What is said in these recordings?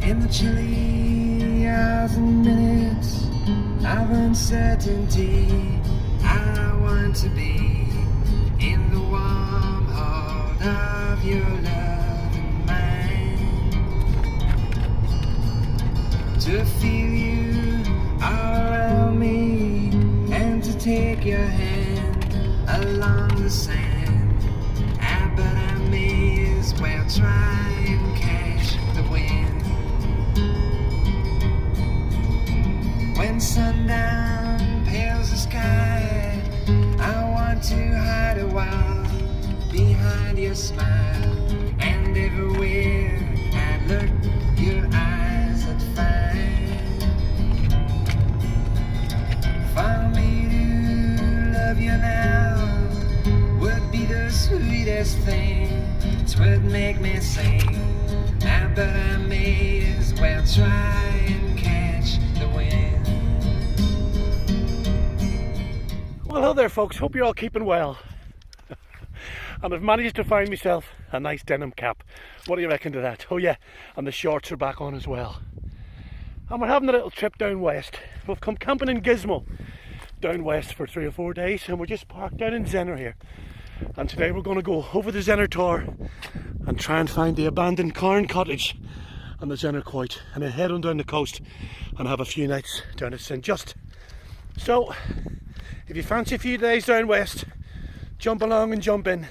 In the chilly hours and minutes of uncertainty, I want to be in the warm heart of your love and mine. To feel you all around me and to take your hand along the sand. But I may as well try and catch the wind. When sundown pales the sky, I want to hide a while behind your smile. And everywhere I look, your eyes would find. For me to love you now would be the sweetest thing. 'Twould make me sing. But I may as well try and catch the wind. Well, hello there folks, hope you're all keeping well. And I've managed to find myself a nice denim cap. What do you reckon to that? Oh yeah, and the shorts are back on as well. And we're having a little trip down west. We've come camping in Gizmo down west for 3 or 4 days, and we're just parked down in Zenner here. And today we're going to go over the Zenner Tor and try and find the abandoned Cairn Cottage on the Zenner Quoit, and then head on down the coast and have a few nights down at St. Just. So if you fancy a few days down west, jump along and jump in.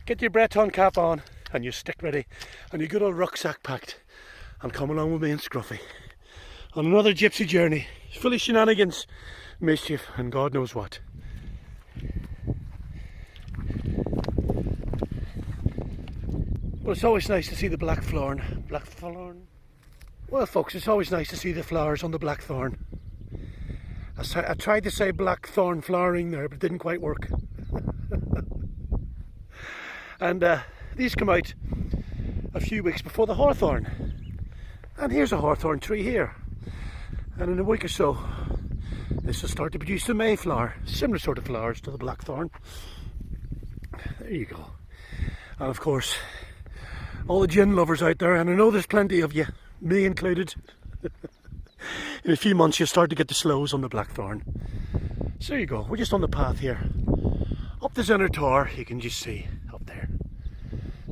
Get your Breton cap on and your stick ready and your good old rucksack packed, and come along with me and Scruffy on another gypsy journey full of shenanigans, mischief and God knows what. Well, it's always nice to see the blackthorn. Blackthorn? Well folks, it's always nice to see the flowers on the blackthorn. I tried to say blackthorn flowering there, but it didn't quite work. And these come out a few weeks before the hawthorn. And here's a hawthorn tree here. And in a week or so, this will start to produce the mayflower. Similar sort of flowers to the blackthorn. There you go. And of course, all the gin lovers out there, and I know there's plenty of you, me included. In a few months you'll start to get the slows on the blackthorn. So there you go, we're just on the path here. Up the Zenner Tor, you can just see up there.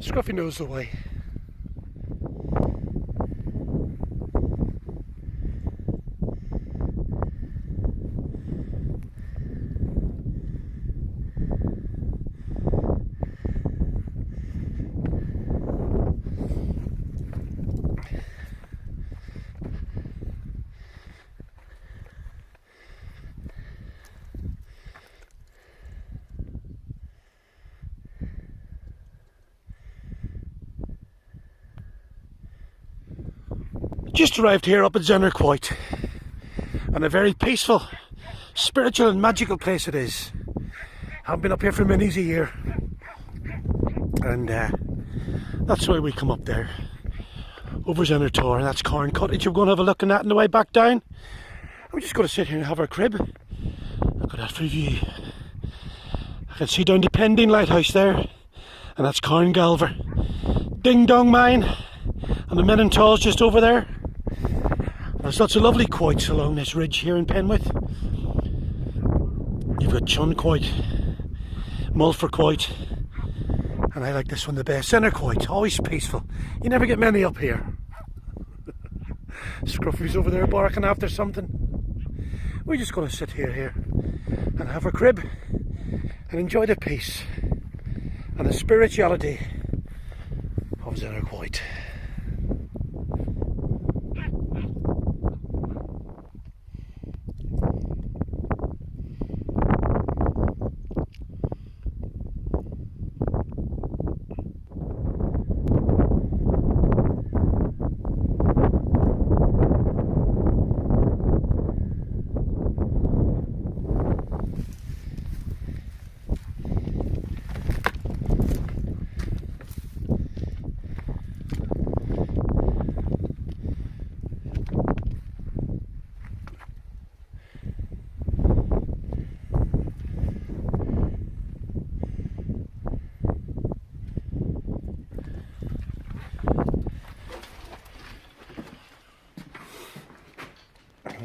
Scruffy knows the way. Just arrived here up at Zenner Quoit, and a very peaceful, spiritual and magical place it is. Haven't been up here for many's a year, and that's why we come up there over Zenner Tor, and that's Cairn Cottage. We're going to have a look at that on the way back down. We're just going to sit here and have our crib. Look at that for view. I can see down the pending lighthouse there, and that's Cairn Galver. Ding Dong Mine, and the Men and Talls just over there. There's lots of lovely quoits along this ridge here in Penwith. You've got Chun Quoit, Mulfer Quoit, and I like this one the best, Zenner Quoit, always peaceful. You never get many up here. Scruffy's over there barking after something. We're just going to sit here and have our crib and enjoy the peace and the spirituality of Zenner Quoit.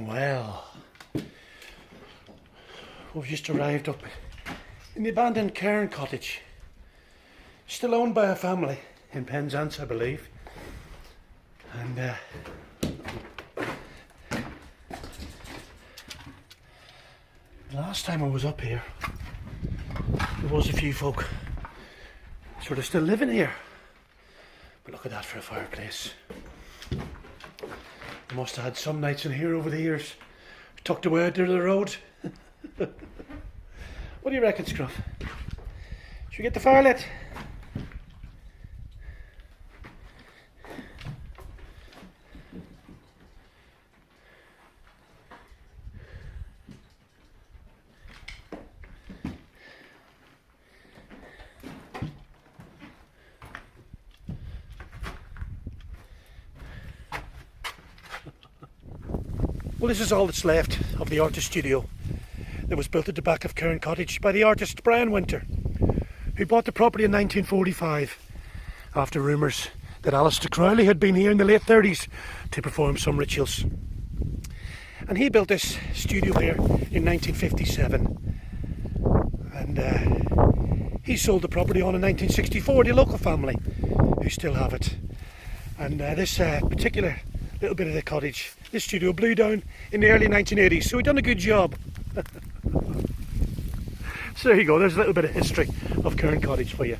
Well, we've just arrived up in the abandoned Cairn Cottage, still owned by a family in Penzance, I believe. And last time I was up here, there was a few folk sort of still living here. But look at that for a fireplace. I must have had some nights in here over the years, tucked away out there to the road. What do you reckon, Scruff? Should we get the fire lit? Well, this is all that's left of the artist studio that was built at the back of Cairn Cottage by the artist Brian Winter, who bought the property in 1945 after rumours that Alistair Crowley had been here in the late 30s to perform some rituals. And he built this studio here in 1957, and he sold the property on in 1964 to a local family who still have it. And this particular little bit of the cottage, this studio, blew down in the early 1980s, so he done a good job. So there you go, there's a little bit of history of Cairn Cottage for you.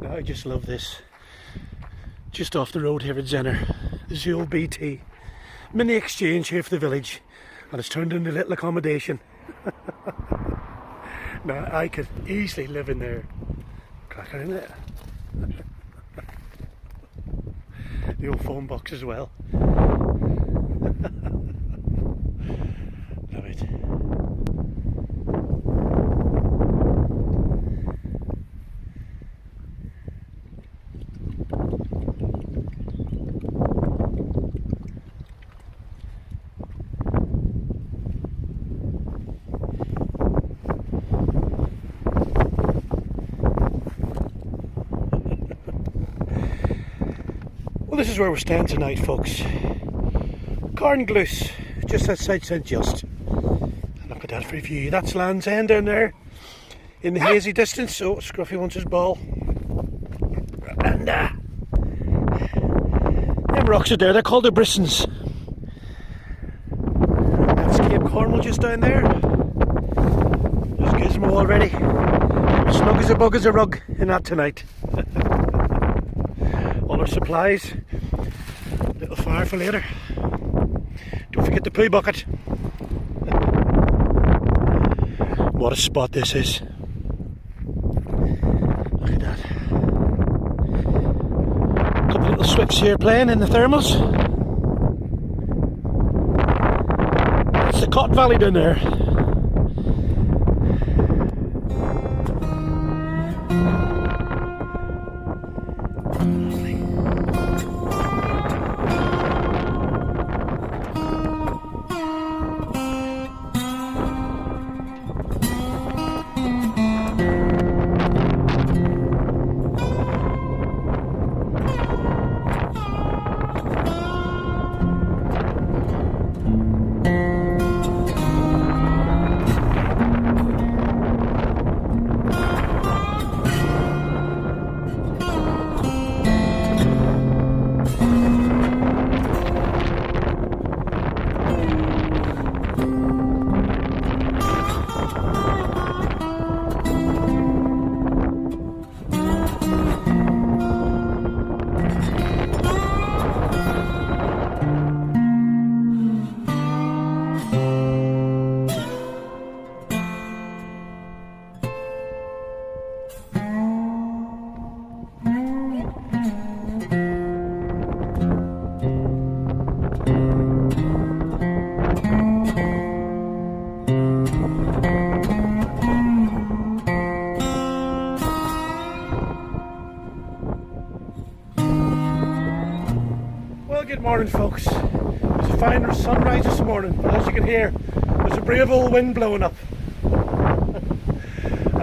Now I just love this. Just off the road here at Zenner, there's the old BT mini exchange here for the village, and it's turned into a little accommodation. Now I could easily live in there. Cracker, isn't it? The old phone box as well. Love it. Well, this is where we're staying tonight, folks. Cairn Cottage, just outside St. Just. And look at that for a view. That's Land's End down there in the hazy distance. Oh, Scruffy wants his ball. And them rocks are there, they're called the Brissons. That's Cape Cornwall just down there. There's Gizmo already. Snug as a bug as a rug in that tonight. All our supplies, little fire for later. Don't forget the poo bucket. What a spot this is. Look at that. A couple of little swifts here playing in the thermals. That's the Cot Valley down there. Good morning, folks. It's a fine sunrise this morning, but as you can hear, there's a brave old wind blowing up.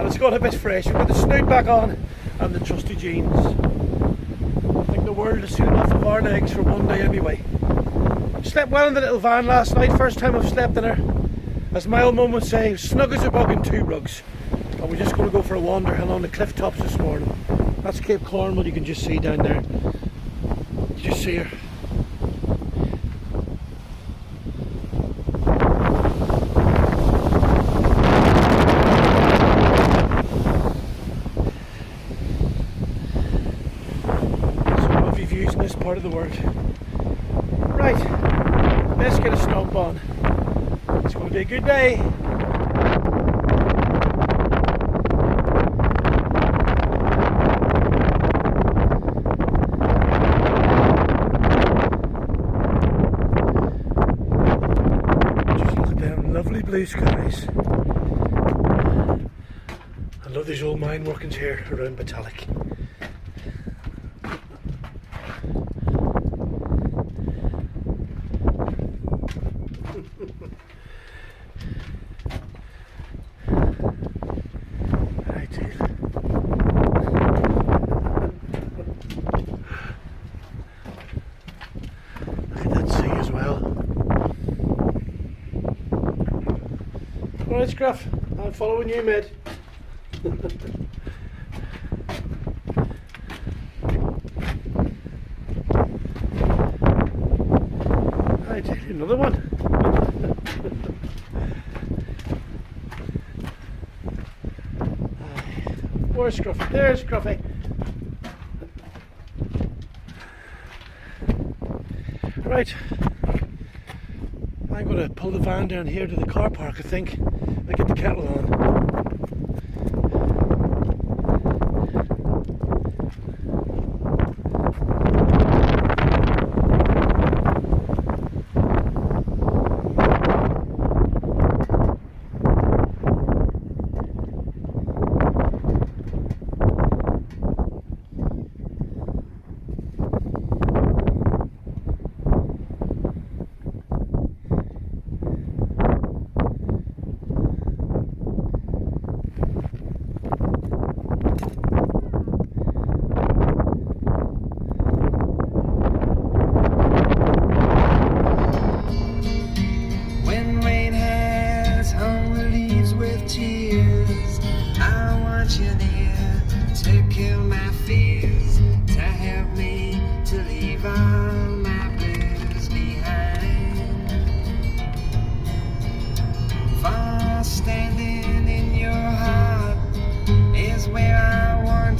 and it's got a bit fresh. We've got the snoot back on and the trusty jeans. I think the world has seen enough of our legs for one day anyway. Slept well in the little van last night, first time I've slept in her. As my old mum would say, snug as a bug in two rugs. And we're just going to go for a wander along the cliff tops this morning. That's Cape Cornwall, you can just see down there. You just see her. Some lovely views in this part of the world. Right, let's get a stomp on. It's going to be a good day. Just look at them lovely blue skies. I love these old mine workings here around Beatnik. Alright, Scruff, I'm following you, mate. Right, another one. Where's Scruffy? There's Scruffy. Right. I'm going to pull the van down here to the car park, I think, and get the kettle on.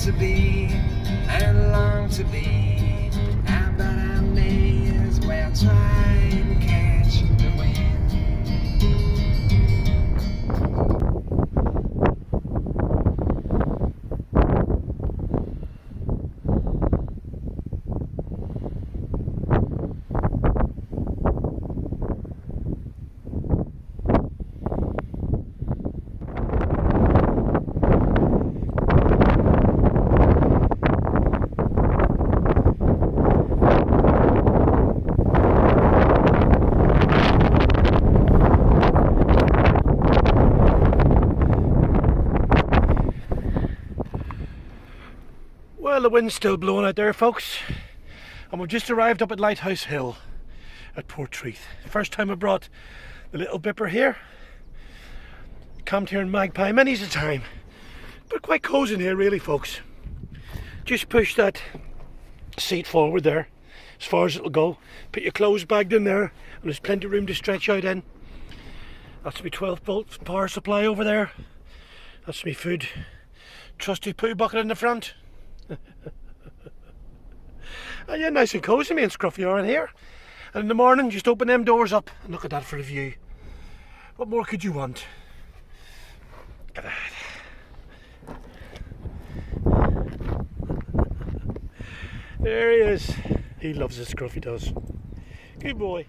To be and long to be, but I may as well try and catch the wind. Well, the wind's still blowing out there, folks, and we've just arrived up at Lighthouse Hill at Portreath. First time I brought the little bipper here. Camped here in Magpie many's a time, but quite cosy in here really, folks. Just push that seat forward there as far as it'll go. Put your clothes bagged in there, and there's plenty of room to stretch out in. That's my 12-volt power supply over there. That's my food trusty poo bucket in the front. Oh yeah, nice and cosy, me and Scruffy are in here. And in the morning, just open them doors up and look at that for the view. What more could you want? Look at that. There he is. He loves it, Scruffy does. Good boy.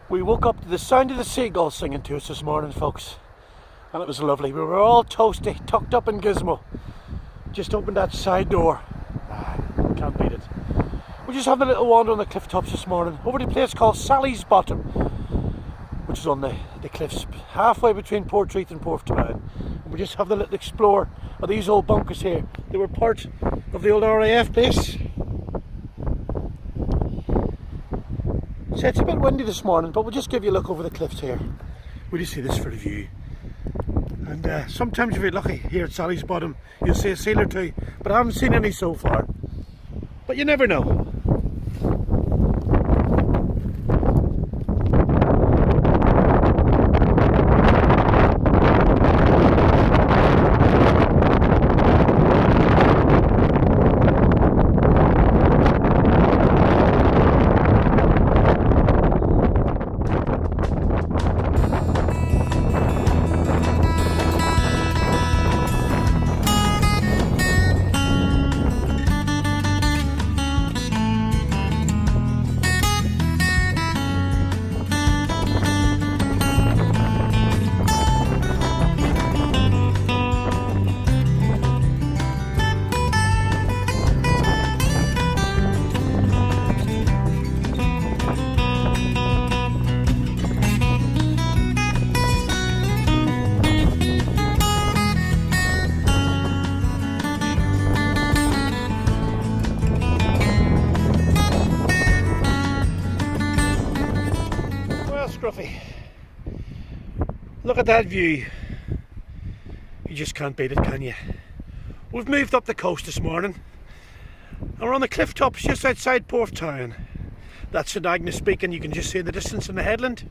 We woke up to the sound of the seagulls singing to us this morning, folks. and it was lovely. We were all toasty, tucked up in Gizmo. Just opened that side door. Can't beat it. We're just having a little wander on the cliff tops this morning, over to a place called Sally's Bottom, which is on the cliffs halfway between Portreath and Porthtown. And we're just having a little explore of these old bunkers here. They were part of the old RAF base. So it's a bit windy this morning, but we'll just give you a look over the cliffs here. We'll just see this for the view. And sometimes if you're lucky here at Sally's Bottom, you'll see a seal or two, but I haven't seen any so far. But you never know. Scruffy, look at that view. You just can't beat it, can you? We've moved up the coast this morning and we're on the cliff tops just outside Porthtown. That's St Agnes Beacon, you can just see in the distance in the headland.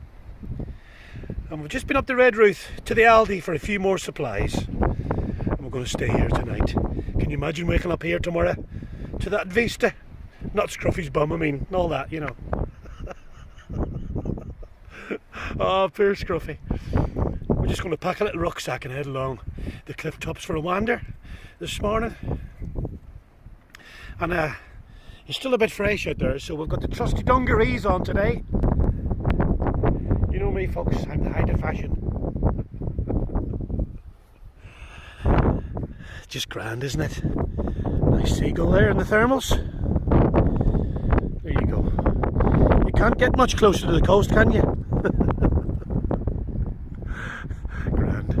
And we've just been up the Red Ruth to the Aldi for a few more supplies, and we're going to stay here tonight. Can you imagine waking up here tomorrow to that vista? Not Scruffy's bum, I mean, all that, you know. Oh, poor Scruffy. We're just going to pack a little rucksack and head along the cliff tops for a wander this morning. And it's still a bit fresh out there, so we've got the trusty dungarees on today. You know me, folks, I'm the height of fashion. Just grand, isn't it? Nice seagull there in the thermals. There you go. You can't get much closer to the coast, can you? Grand.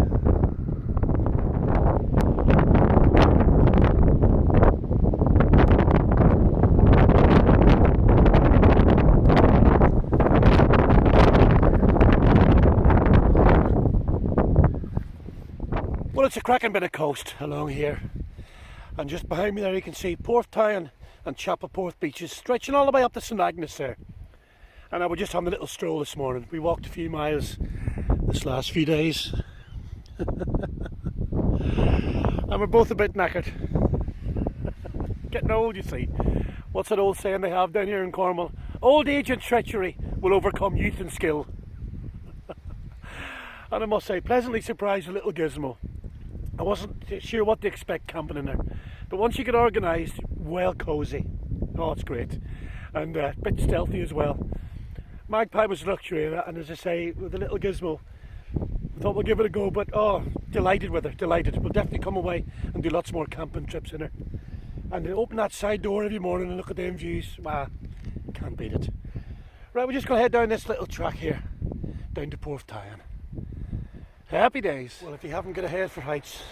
Well, it's a cracking bit of coast along here, and just behind me there you can see Porthtown and Chapelporth beaches stretching all the way up to St Agnes there. And I was just having a little stroll this morning. We walked a few miles this last few days and we're both a bit knackered. Getting old, you see. What's that old saying they have down here in Cornwall? Old age and treachery will overcome youth and skill. And I must say, pleasantly surprised with little Gizmo. I wasn't sure what to expect camping in there, but once you get organised, well cosy. Oh, it's great, and a bit stealthy as well. Magpie was a luxury, and as I say, with the little Gizmo, I thought we'll give it a go, but oh, delighted with her, delighted. We'll definitely come away and do lots more camping trips in her. And open that side door every morning and look at them views. Wow, can't beat it. Right, we're just going to head down this little track here, down to Porthtown. Happy days. Well, if you haven't got a head for heights,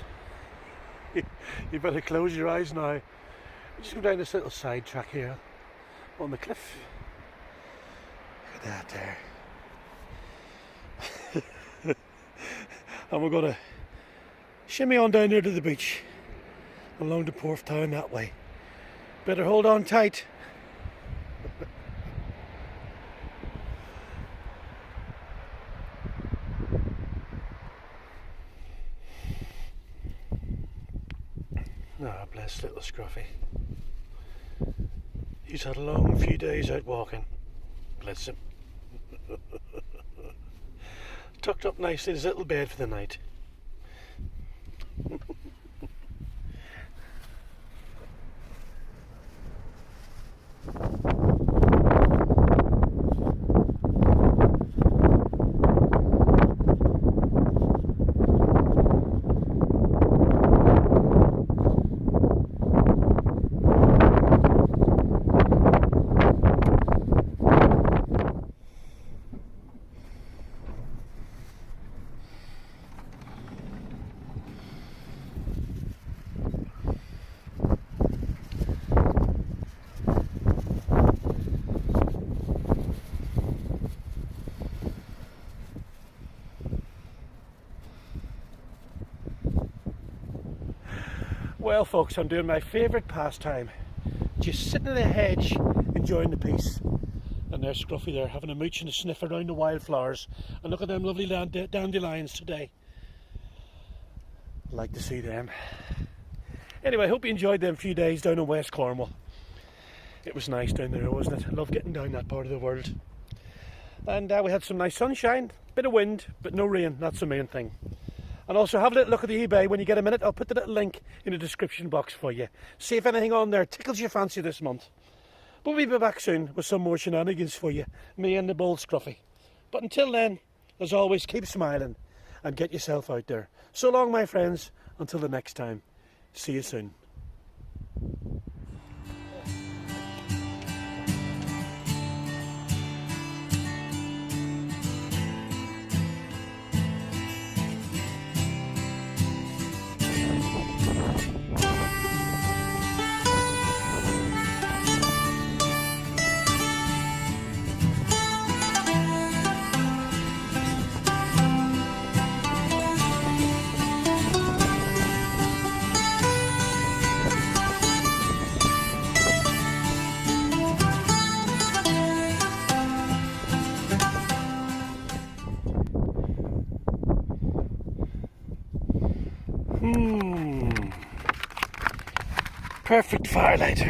you better close your eyes now. We're just going down this little side track here on the cliff. Look at that there. And we're going to shimmy on down there to the beach, along to Porthtown that way. Better hold on tight. Ah, bless little Scruffy. He's had a long few days out walking. Bless him. Tucked up nicely in his little bed for the night. Well folks, I'm doing my favourite pastime. Just sitting in a hedge, enjoying the peace. And there's Scruffy there, having a mooch and a sniff around the wildflowers. And look at them lovely dandelions today. I'd like to see them. Anyway, I hope you enjoyed them few days down in West Cornwall. It was nice down there, wasn't it? I love getting down that part of the world. And we had some nice sunshine, bit of wind, but no rain, that's the main thing. And also have a little look at the eBay when you get a minute. I'll put the little link in the description box for you. See if anything on there tickles your fancy this month. But we'll be back soon with some more shenanigans for you, me and the bold Scruffy. But until then, as always, keep smiling and get yourself out there. So long, my friends, until the next time. See you soon. Perfect firelight.